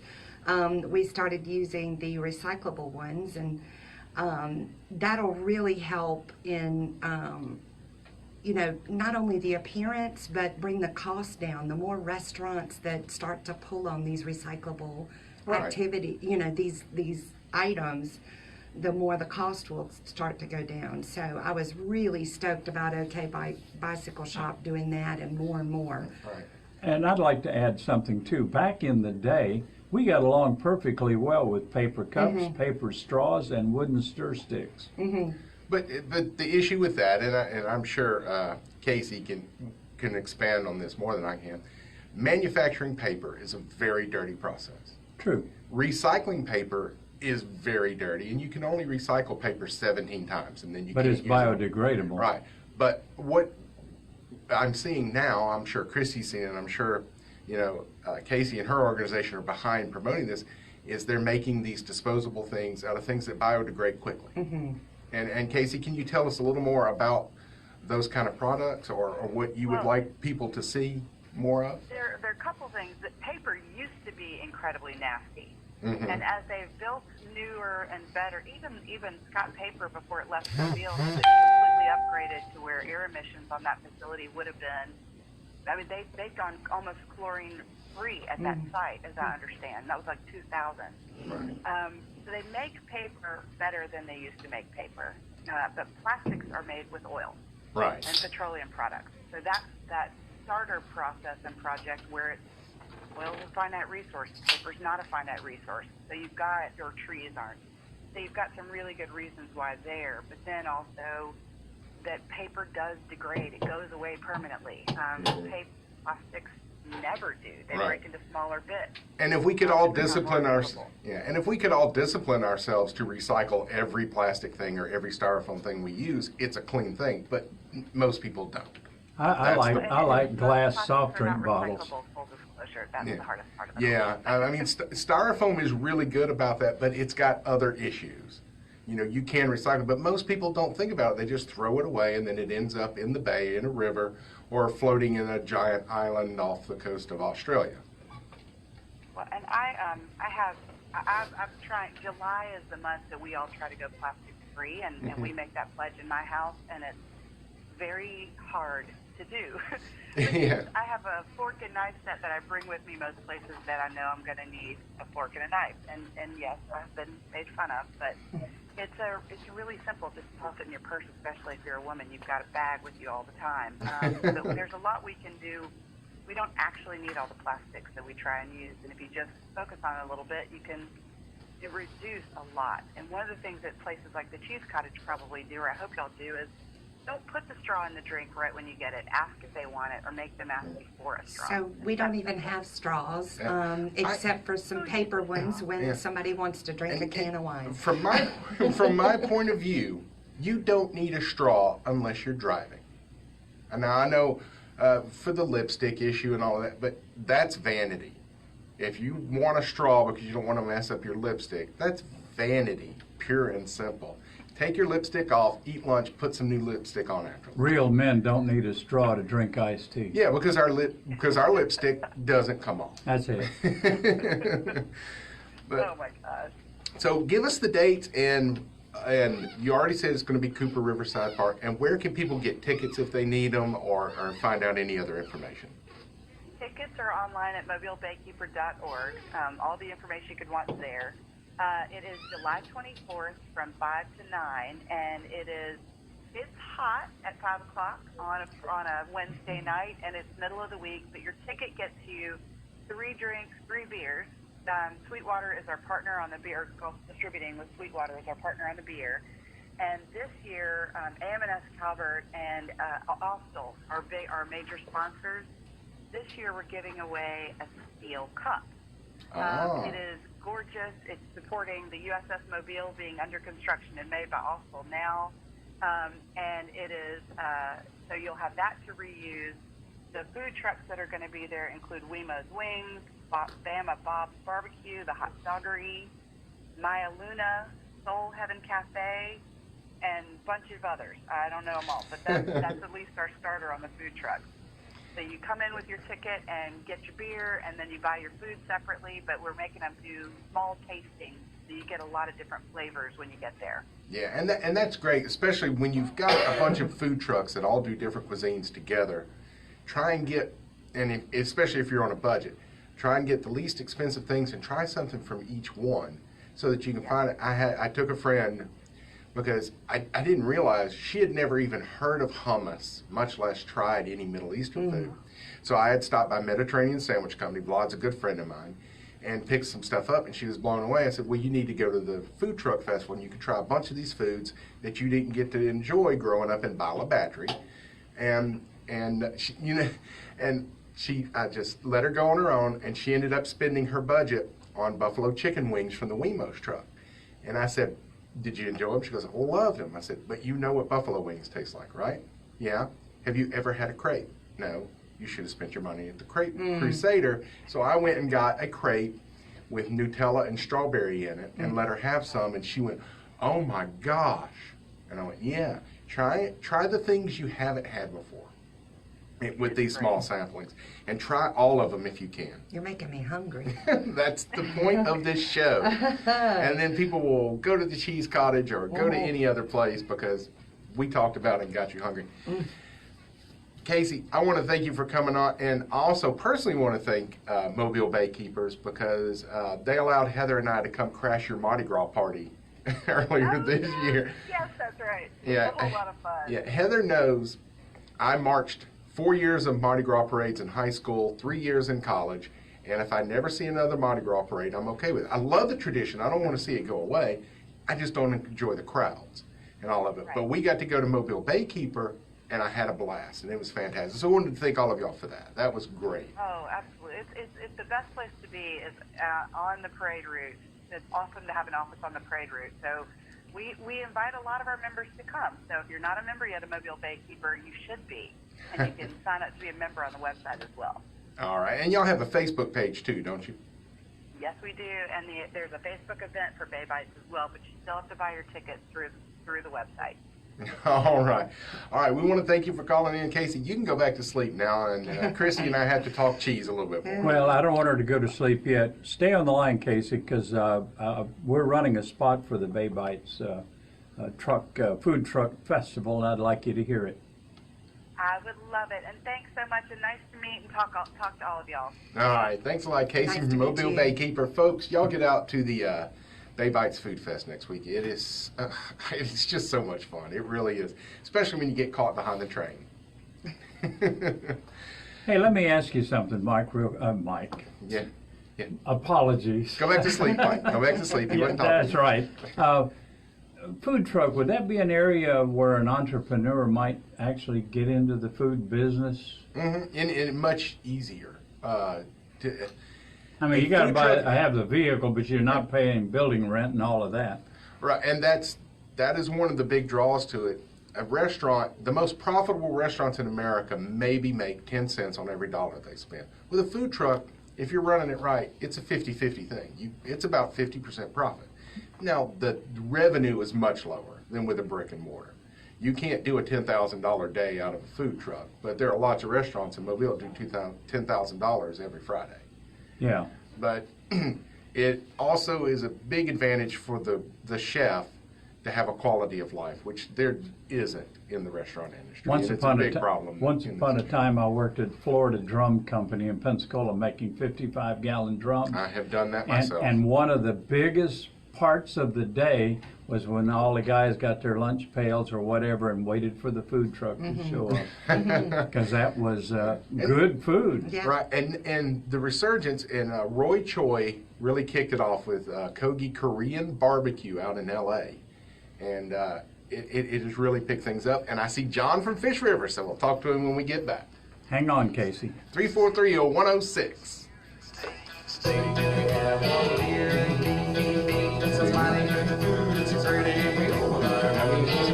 we started using the recyclable ones, and that'll really help in not only the appearance, but bring the cost down. The more restaurants that start to pull on these recyclable activity, these items, the more the cost will start to go down. So I was really stoked about OK Bicycle Shop doing that, and more. Right. And I'd like to add something too. Back in the day, we got along perfectly well with paper cups, paper straws, and wooden stir sticks. But the issue with that, and I'm sure Casey can expand on this more than I can, manufacturing paper is a very dirty process. True. Recycling paper is very dirty, and you can only recycle paper 17 times, and then you But can't it's use biodegradable. it. Right. But what I'm seeing now, I'm sure Kristi's seeing it, I'm sure, Casi and her organization are behind promoting this, is they're making these disposable things out of things that biodegrade quickly. Mm-hmm. And Casi, can you tell us a little more about those kind of products, or what you would like people to see more of? There are a couple things. That paper used to be incredibly nasty. Mm-hmm. And as they've built newer and better, even Scott Paper before it left Mobile, has been completely upgraded to where air emissions on that facility would have been. I mean, they've gone almost chlorine free at that site, as I understand. That was like 2000. Right. So they make paper better than they used to make paper, but plastics are made with oil, Right. and petroleum products. So that's that starter process and project where it's oil is a finite resource, paper's not a finite resource. So you've got, or trees aren't. So you've got some really good reasons why there, but then also that paper does degrade. It goes away permanently. Plastics never do. They break into smaller bits. And if we could all discipline ourselves to recycle every plastic thing or every styrofoam thing we use, it's a clean thing. But most people don't. I like glass soft drink bottles. That's the hardest part of it. Yeah, I mean, styrofoam is really good about that, but it's got other issues. You can recycle, but most people don't think about it. They just throw it away, and then it ends up in the bay, in a river, or floating in a giant island off the coast of Australia. Well, and I'm trying. July is the month that we all try to go plastic free, and we make that pledge in my house, and it's very hard to do. Yeah. I have a fork and knife set that I bring with me most places that I know I'm going to need a fork and a knife. And yes, I've been made fun of, but it's really simple. Just toss it in your purse, especially if you're a woman. You've got a bag with you all the time. So there's a lot we can do. We don't actually need all the plastics that we try and use. And if you just focus on it a little bit, you can reduce a lot. And one of the things that places like the Cheese Cottage probably do, or I hope y'all do, is don't put the straw in the drink right when you get it. Ask if they want it, or make them ask for a straw. So we don't even have straws, except for some paper ones when somebody wants to drink a can of wine. From my point of view, you don't need a straw unless you're driving. And now I know for the lipstick issue and all of that, but that's vanity. If you want a straw because you don't want to mess up your lipstick, that's vanity, pure and simple. Take your lipstick off, eat lunch, put some new lipstick on after. Real men don't need a straw to drink iced tea. Yeah, because our lipstick doesn't come off. That's it. But, oh my gosh. So give us the dates, and you already said it's going to be Cooper Riverside Park. And where can people get tickets if they need them, or find out any other information? Tickets are online at mobilebaykeeper.org. All the information you could want is there. It is July 24th from 5 to 9, and it's hot at 5 o'clock on a Wednesday night, and it's middle of the week, but your ticket gets you 3 drinks, 3 beers. Sweetwater is our partner on the beer, Gulf Distributing with Sweetwater is our partner on the beer. And this year, AM&S Calvert and Austell are our major sponsors. This year we're giving away a steel cup. It is gorgeous. It's supporting the USS Mobile being under construction and made by Austell now. And it is, so you'll have that to reuse. The food trucks that are going to be there include Wemo's Wings, Bama Bob's Barbecue, the Hot Doggery, Maya Luna, Soul Heaven Cafe, and a bunch of others. I don't know them all, but that's at least our starter on the food trucks. So you come in with your ticket and get your beer, and then you buy your food separately, but we're making them do small tastings, so you get a lot of different flavors when you get there. Yeah, and that's great, especially when you've got a bunch of food trucks that all do different cuisines together. Try and get, especially if you're on a budget, try and get the least expensive things and try something from each one so that you can find it. I took a friend because I didn't realize she had never even heard of hummus, much less tried any Middle Eastern food. So I had stopped by Mediterranean Sandwich Company. Vlad's a good friend of mine, and picked some stuff up, and she was blown away. I said, well, you need to go to the food truck festival, and you can try a bunch of these foods that you didn't get to enjoy growing up in Bala Battery. And she, I just let her go on her own, and she ended up spending her budget on buffalo chicken wings from the Wemo's truck. And I said, did you enjoy them? She goes, I loved them. I said, but you know what buffalo wings taste like, right? Yeah. Have you ever had a crepe? No. You should have spent your money at the Crepe Crusader. So I went and got a crepe with Nutella and strawberry in it and let her have some, and she went, oh my gosh. And I went, yeah, try the things you haven't had before with these small samplings, and try all of them if you can. You're making me hungry. That's the point of this show. And then people will go to the Cheese Cottage or go to any other place because we talked about it and got you hungry. Casey, I want to thank you for coming on, and I also personally want to thank Mobile Baykeepers because they allowed Heather and I to come crash your Mardi Gras party earlier this year. Yes, that's right. Yeah, It was a whole lot of fun. Yeah, Heather knows I marched 4 years of Mardi Gras parades in high school, 3 years in college, and if I never see another Mardi Gras parade, I'm okay with it. I love the tradition. I don't want to see it go away. I just don't enjoy the crowds and all of it. Right. But we got to go to Mobile Baykeeper, and I had a blast, and it was fantastic. So I wanted to thank all of y'all for that. That was great. Oh, absolutely. It's the best place to be is on the parade route. It's awesome to have an office on the parade route. So we invite a lot of our members to come. So if you're not a member yet of Mobile Baykeeper, you should be. And you can sign up to be a member on the website as well. All right. And y'all have a Facebook page, too, don't you? Yes, we do. And there's a Facebook event for Bay Bites as well, but you still have to buy your tickets through the website. All right. All right. We want to thank you for calling in, Casey. You can go back to sleep now, and Kristi and I have to talk cheese a little bit more. Well, I don't want her to go to sleep yet. Stay on the line, Casey, because we're running a spot for the Bay Bites food truck festival, and I'd like you to hear it. I would love it, and thanks so much, and nice to meet and talk to all of y'all. All right. Thanks a lot, Casey from Mobile Baykeeper. Folks, y'all get out to the Bay Bites Food Fest next week. It's just so much fun. It really is, especially when you get caught behind the train. Hey, let me ask you something, Mike. Mike. Yeah. Apologies. Go back to sleep, Mike. Go back to sleep. He wasn't talking. That's right. Food truck, would that be an area where an entrepreneur might actually get into the food business? Mm-hmm. And much easier. I mean, you got to have the vehicle, but you're not paying building rent and all of that. Right, and that is one of the big draws to it. A restaurant, the most profitable restaurants in America maybe make 10 cents on every dollar they spend. With a food truck, if you're running it right, it's a 50-50 thing. It's about 50% profit. Now, the revenue is much lower than with a brick and mortar. You can't do a $10,000 day out of a food truck, but there are lots of restaurants in Mobile that do $10,000 every Friday. Yeah. But it also is a big advantage for the chef to have a quality of life, which there isn't in the restaurant industry. Once upon a time, I worked at Florida Drum Company in Pensacola making 55-gallon drums. I have done that myself. And one of the biggest parts of the day was when all the guys got their lunch pails or whatever and waited for the food truck to show up, because that was good food. Yeah. Right, and the resurgence, and Roy Choi really kicked it off with Kogi Korean barbecue out in L.A., and it has really picked things up. And I see John from Fish River, so we'll talk to him when we get back. Hang on, Casey. 343-0106.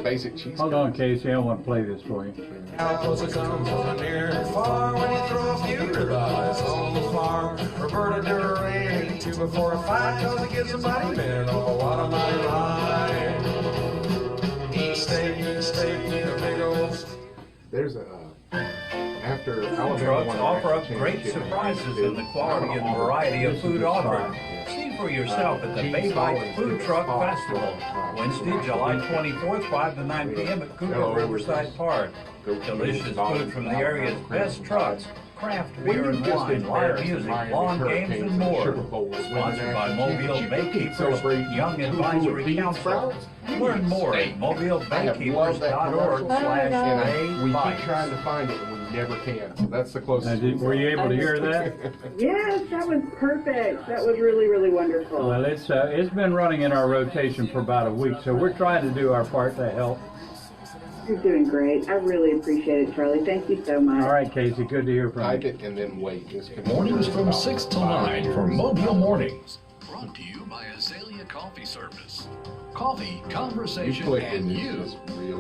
Basic cheese. Hold on, Casey. I want to play this for you. How close it comes on near and far when you throw a few ribeyes on the farm. Roberta Duran, 2 before a fight, cause it gives somebody men. Oh, what a mighty ride. Eat steak, a big old. There's after Food trucks offer up great surprises in the quality and variety of food offered. See for yourself at the Bay Bites Food Truck Festival, Wednesday, July 24th, 5 to 9 p.m. at Cougar Riverside Park. Delicious food from the area's best trucks, craft beer and wine, live music, lawn games, and more. Sponsored by Mobile Baykeepers Young Advisory Council. Learn more at mobilebaykeepers.org/Bay. we keep trying to find it and we never can. So that's the closest. Were you able to hear that? Yes, that was perfect. That was really, really wonderful. Well, it's been running in our rotation for about a week, so we're trying to do our part to help. You're doing great. I really appreciate it, Charlie. Thank you so much. All right, Casey. Good to hear from you. Type it and then wait. Mornings from 6 to 9 for Mobile Mornings. brought to you by Azalea Coffee Service. Coffee, conversation, and you.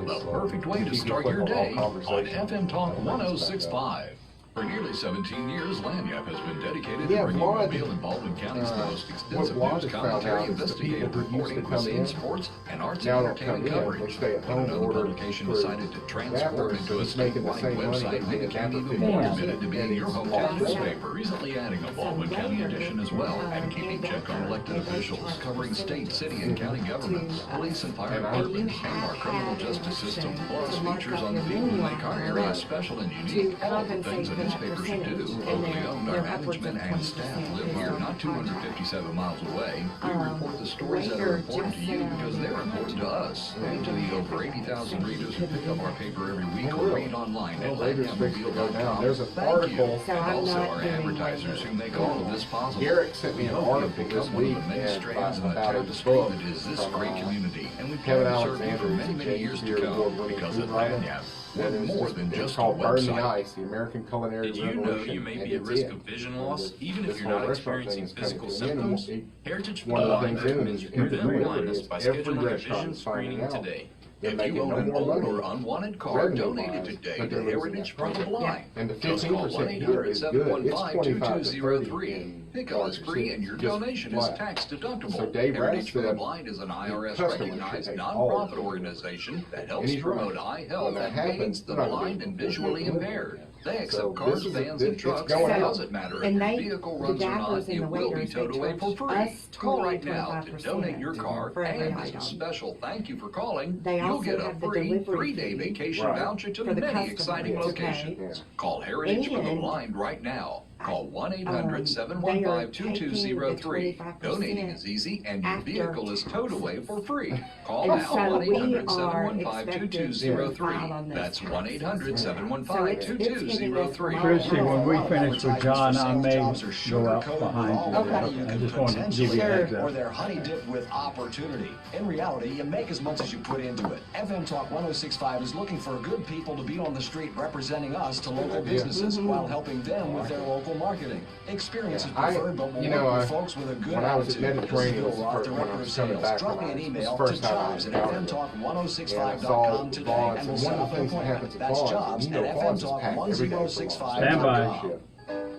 The perfect way to start your day on FM Talk 106.5. For nearly 17 years, Lanyap has been dedicated to bringing Mobile and Baldwin County's most extensive news commentary, investigative reporting, cuisine, sports, and arts and entertainment coverage. When another publication decided to transform into a statewide website, they became even more committed to being your hometown newspaper, recently adding a Baldwin County edition as well, and keeping check on elected officials, covering state, city, and county governments, police and fire departments, and our criminal justice system, plus features on the people who make our area special and unique, all the things that newspapers should do. Locally owned, our management and staff live here not 257 miles away. We report the stories that are important to you because they're important to us. And to the over 80,000 readers who pick up our paper every week or read online at lanyapmobile.com, thank you. And also our advertisers who make all of this possible. Garrett sent me an article this week one of the many strands in the tapestry that is this great community, and we plan to serve you for many, many years to come because at Lanyap, we're more than just a website. Ice, the American Culinary Did you know you may be at risk of vision loss even if you're not experiencing physical symptoms? Heritage Food Line recommends you prevent blindness by scheduling a vision screening today. If you own an old or unwanted car, donate it today to Heritage for the Blind. Just call 1-800-715-2203. Pickup is free and your donation is tax deductible. Heritage for the Blind is an IRS-recognized nonprofit organization that helps promote eye health and aids the blind and visually impaired. They accept cars, vans, and trucks. It doesn't matter if your vehicle runs or not, it will be towed away for free. Call right now to donate your car, and as a special thank you for calling, you'll get a free 3-day vacation voucher to many exciting locations. Call Heritage for the Blind right now. Call 1-800-715-2203. Donating is easy and your vehicle is towed away for free. Call now 1-800-715-2203. That's 1-800-715-2203. Christy, when we finish with John, I may go out behind you. I just wanted to give you a heads Or up. they're honey dipped with opportunity. In reality, you make as much as you put into it. FM Talk 106.5 is looking for good people to be on the street representing us to local businesses while helping them with their local marketing. Experience is preferred, but we'll work with folks with a good attitude. This is Bill Roth, Director of Sales. Drop me an email to jobs@fmtalk1065.com today, and we'll set up an appointment. That's jobs at fmtalk1065.com. Stand by.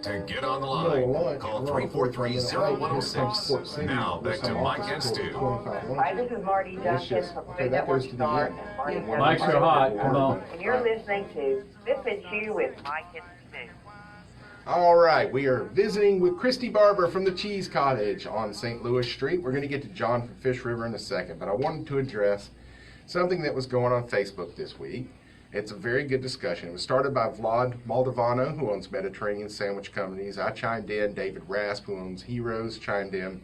To get on the line, call 343-0106. Now back to Mike and Stu. Hi, this is Marty Duncan from Food Network Star and Marty Duncan. Mics are hot, come on. And you're listening to Sip and Chew with Mike and Stu. All right, we are visiting with Kristi Barber from the Cheese Cottage on St. Louis Street. We're going to get to John from Fish River in a second, but I wanted to address something that was going on Facebook this week. It's a very good discussion. It was started by Vlad Moldavano, who owns Mediterranean Sandwich Companies. I chimed in. David Rasp, who owns Heroes, chimed in.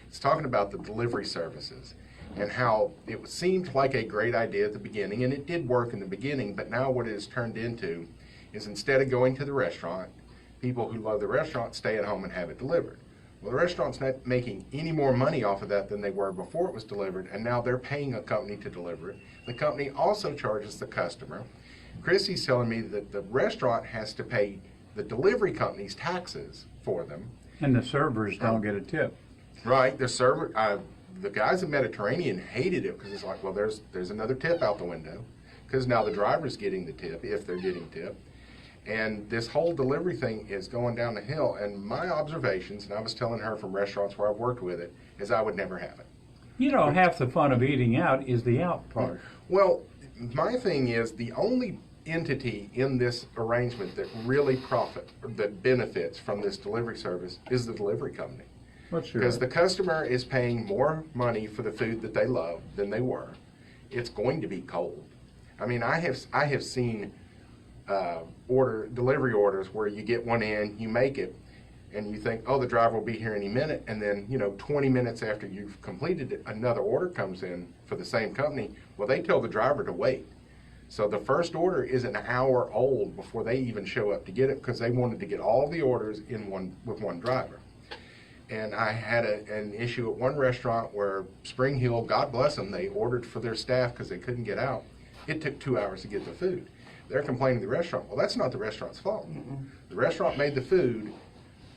It's talking about the delivery services and how it seemed like a great idea at the beginning, and it did work in the beginning, but now what it has turned into is instead of going to the restaurant, people who love the restaurant stay at home and have it delivered. Well, the restaurant's not making any more money off of that than they were before it was delivered, and now they're paying a company to deliver it. The company also charges the customer. Kristi's telling me that the restaurant has to pay the delivery company's taxes for them. And the servers don't get a tip. Right, the guys at Mediterranean hated it because it's like, well, there's another tip out the window, because now the driver's getting the tip, if they're getting tip. And this whole delivery thing is going down the hill. And my observations, and I was telling her from restaurants where I've worked with it, is I would never have it. You know, half the fun of eating out is the out part. Well, my thing is the only entity in this arrangement that really that benefits from this delivery service is the delivery company. Because the customer is paying more money for the food that they love than they were. It's going to be cold. I mean, I have seen delivery orders where you get one in, you make it, and you think, oh, the driver will be here any minute, and then 20 minutes after you've completed it, another order comes in for the same company. Well, they tell the driver to wait. So the first order is an hour old before they even show up to get it, because they wanted to get all the orders with one driver. And I had an issue at one restaurant where Spring Hill, God bless them, they ordered for their staff because they couldn't get out. It took 2 hours to get the food. They're complaining to the restaurant. Well, that's not the restaurant's fault. The restaurant made the food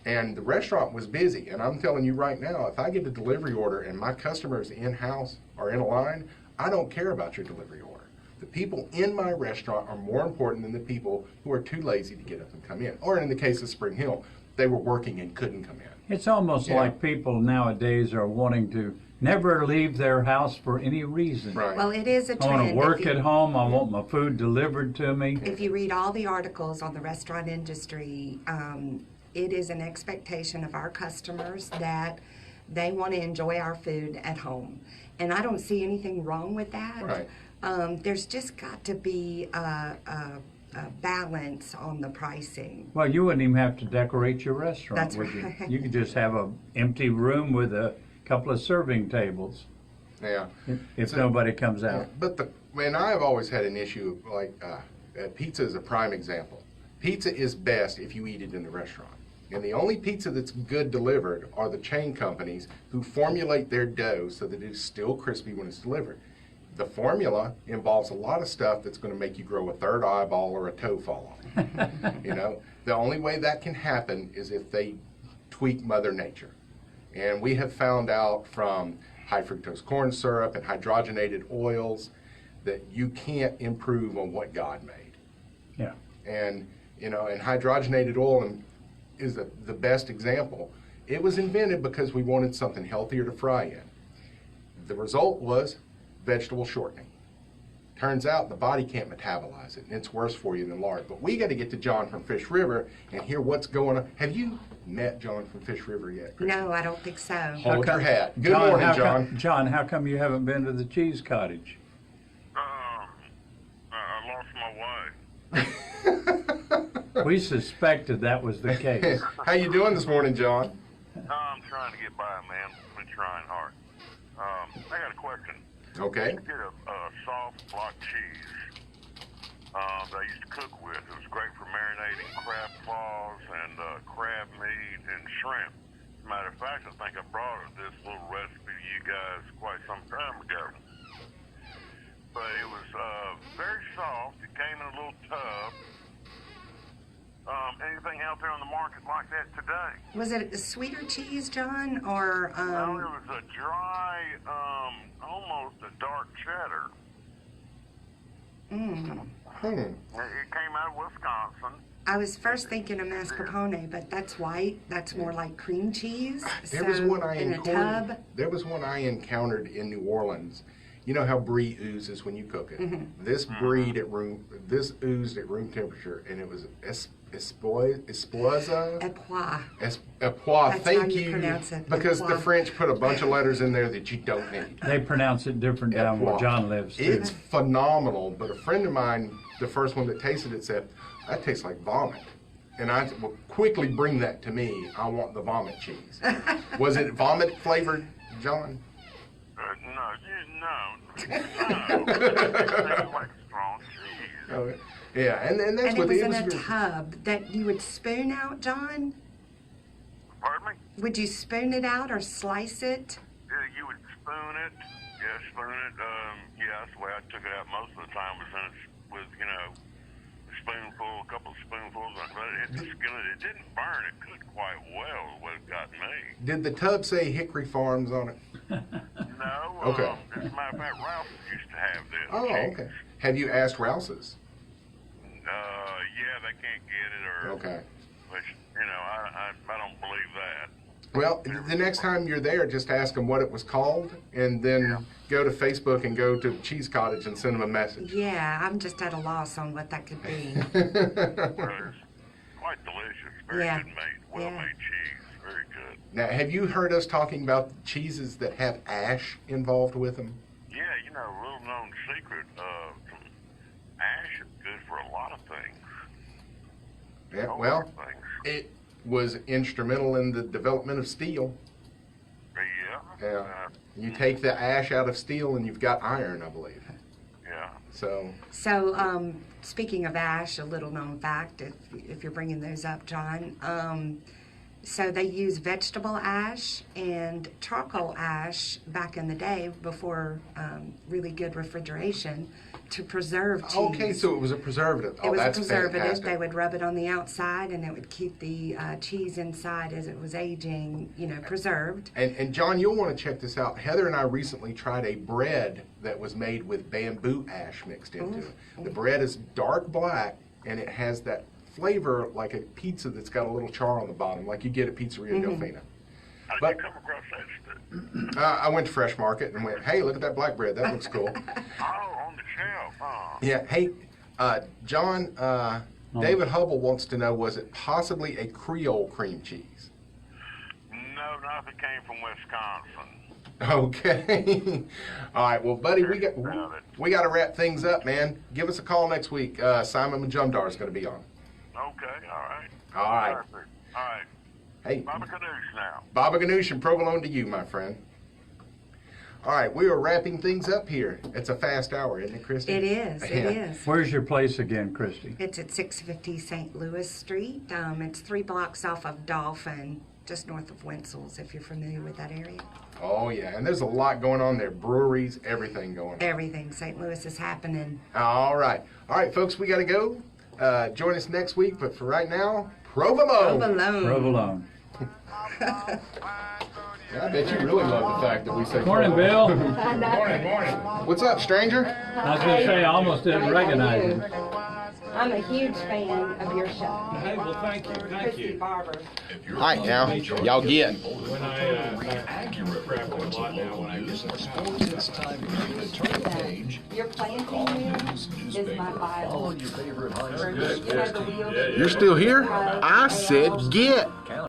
And the restaurant was busy, and I'm telling you right now, if I get a delivery order and my customers in-house are in a line, I don't care about your delivery order. The people in my restaurant are more important than the people who are too lazy to get up and come in. Or in the case of Spring Hill, they were working and couldn't come in. It's almost like people nowadays are wanting to never leave their house for any reason. Right. Well, it is a trend. I want to work at home. I want my food delivered to me. If you read all the articles on the restaurant industry, it is an expectation of our customers that they want to enjoy our food at home. And I don't see anything wrong with that. Right. There's just got to be a balance on the pricing. Well, you wouldn't even have to decorate your restaurant, That's would you? right. You could just have an empty room with a couple of serving tables. Yeah. If nobody comes out. But I've always had an issue, like pizza is a prime example. Pizza is best if you eat it in the restaurant. And the only pizza that's good delivered are the chain companies who formulate their dough so that it is still crispy when it's delivered. The formula involves a lot of stuff that's going to make you grow a third eyeball or a toe fall off. You know, the only way that can happen is if they tweak Mother Nature. And we have found out from high fructose corn syrup and hydrogenated oils that you can't improve on what God made. Yeah. And, you know, and hydrogenated oil is the best example. It was invented because we wanted something healthier to fry in. The result was vegetable shortening. Turns out the body can't metabolize it, and it's worse for you than lard. But we got to get to John from Fish River and hear what's going on. Have you met John from Fish River yet, Kristi? No, I don't think so. Hold your hat. Good morning, John. John, how come you haven't been to the Cheese Cottage? I lost my way. We suspected that was the case. How you doing this morning, John? I'm trying to get by, man. I've been trying hard. I got a question. Okay. I did a soft block cheese that I used to cook with. It was great for marinating crab claws and crab meat and shrimp. As a matter of fact, I think I brought this little recipe to you guys quite some time ago. But it was very soft. It came in a little tub. Anything out there on the market like that today? Was it a sweeter cheese, John, or? No, it was a dry, almost a dark cheddar. It came out of Wisconsin. I was first thinking of mascarpone, but that's white. That's more like cream cheese. There was one in a tub. There was one I encountered in New Orleans. You know how brie oozes when you cook it. This this oozed at room temperature, and it was espoisa. Epois. Epois. That's Thank how you you. pronounce it. Because the Epois. French put a bunch of letters in there that you don't need. They pronounce it different down where John lives, too. It's phenomenal, but a friend of mine, the first one that tasted it, said, that tastes like vomit. And I said, well, quickly bring that to me. I want the vomit cheese. Was it vomit flavored, John? No. Like strong cheese. Oh, yeah, and that's And what it was in a tub that you would spoon out, John? Pardon me? Would you spoon it out or slice it? Yeah, you would spoon it. Yeah, spoon it. Yeah, that's the way I took it out most of the time was in it with, you know, a couple of spoonfuls. But it didn't burn. It cooked quite well, what it got me. Did the tub say Hickory Farms on it? No. Okay. As a matter of fact, Rouse's used to have this. Oh, okay. Have you asked Rouse's? Yeah, they can't get it, or Okay. which, you know, I don't believe that. Well, the next time you're there, just ask them what it was called, and then go to Facebook and go to Cheese Cottage and send them a message. Yeah, I'm just at a loss on what that could be. Well, quite delicious. Very Yeah. good made. Well-made cheese. Very good. Now, have you heard us talking about cheeses that have ash involved with them? Yeah, you know, a little known secret, ash is good for a lot of things. Yeah, well, it was instrumental in the development of steel. Yeah. You take the ash out of steel and you've got iron, I believe. Yeah. So, Speaking of ash, a little known fact, if you're bringing those up, John, So they use vegetable ash and charcoal ash back in the day before really good refrigeration to preserve cheese. Okay, so it was a preservative. It was that's a preservative. fantastic. They would rub it on the outside, and it would keep the cheese inside as it was aging, preserved. And John, you'll want to check this out. Heather and I recently tried a bread that was made with bamboo ash mixed into it. The bread is dark black, and it has that flavor like a pizza that's got a little char on the bottom, like you get at Pizzeria Delfina. How did you come across that stuff? I went to Fresh Market and went, hey, look at that black bread. That looks cool. Oh, on the shelf, huh? Yeah. Hey, John, David Hubble wants to know, was it possibly a Creole cream cheese? No, nothing came from Wisconsin. Okay. All right. Well, buddy, we got to wrap things up, man. Give us a call next week. Simon Majumdar is going to be on. Okay, all right. All right. Perfect. All right. Hey. Baba Ganoush now. Baba Ganoush and provolone to you, my friend. All right, we are wrapping things up here. It's a fast hour, isn't it, Kristi? It is. It is. Where's your place again, Kristi? It's at 650 St. Louis Street. It's 3 blocks off of Dolphin, just north of Winsel's, if you're familiar with that area. Oh, yeah, and there's a lot going on there. Breweries, everything going on. Everything. St. Louis is happening. All right. All right, folks, we got to go. Join us next week, but for right now, provolone. Provolone. Provolone. Yeah, I bet you really love the fact that we say Morning, Bill. Morning. What's up, stranger? I was going to say, I almost didn't recognize him. I'm a huge fan of your show. Hey, well, thank you. Thank Kristi you. Barber. All right, now, y'all get. When I accurate crap a lot now when I use more sports, it's time to turn the page. Your planting wheel is my Bible. All your favorite high You're You're still here? I said get.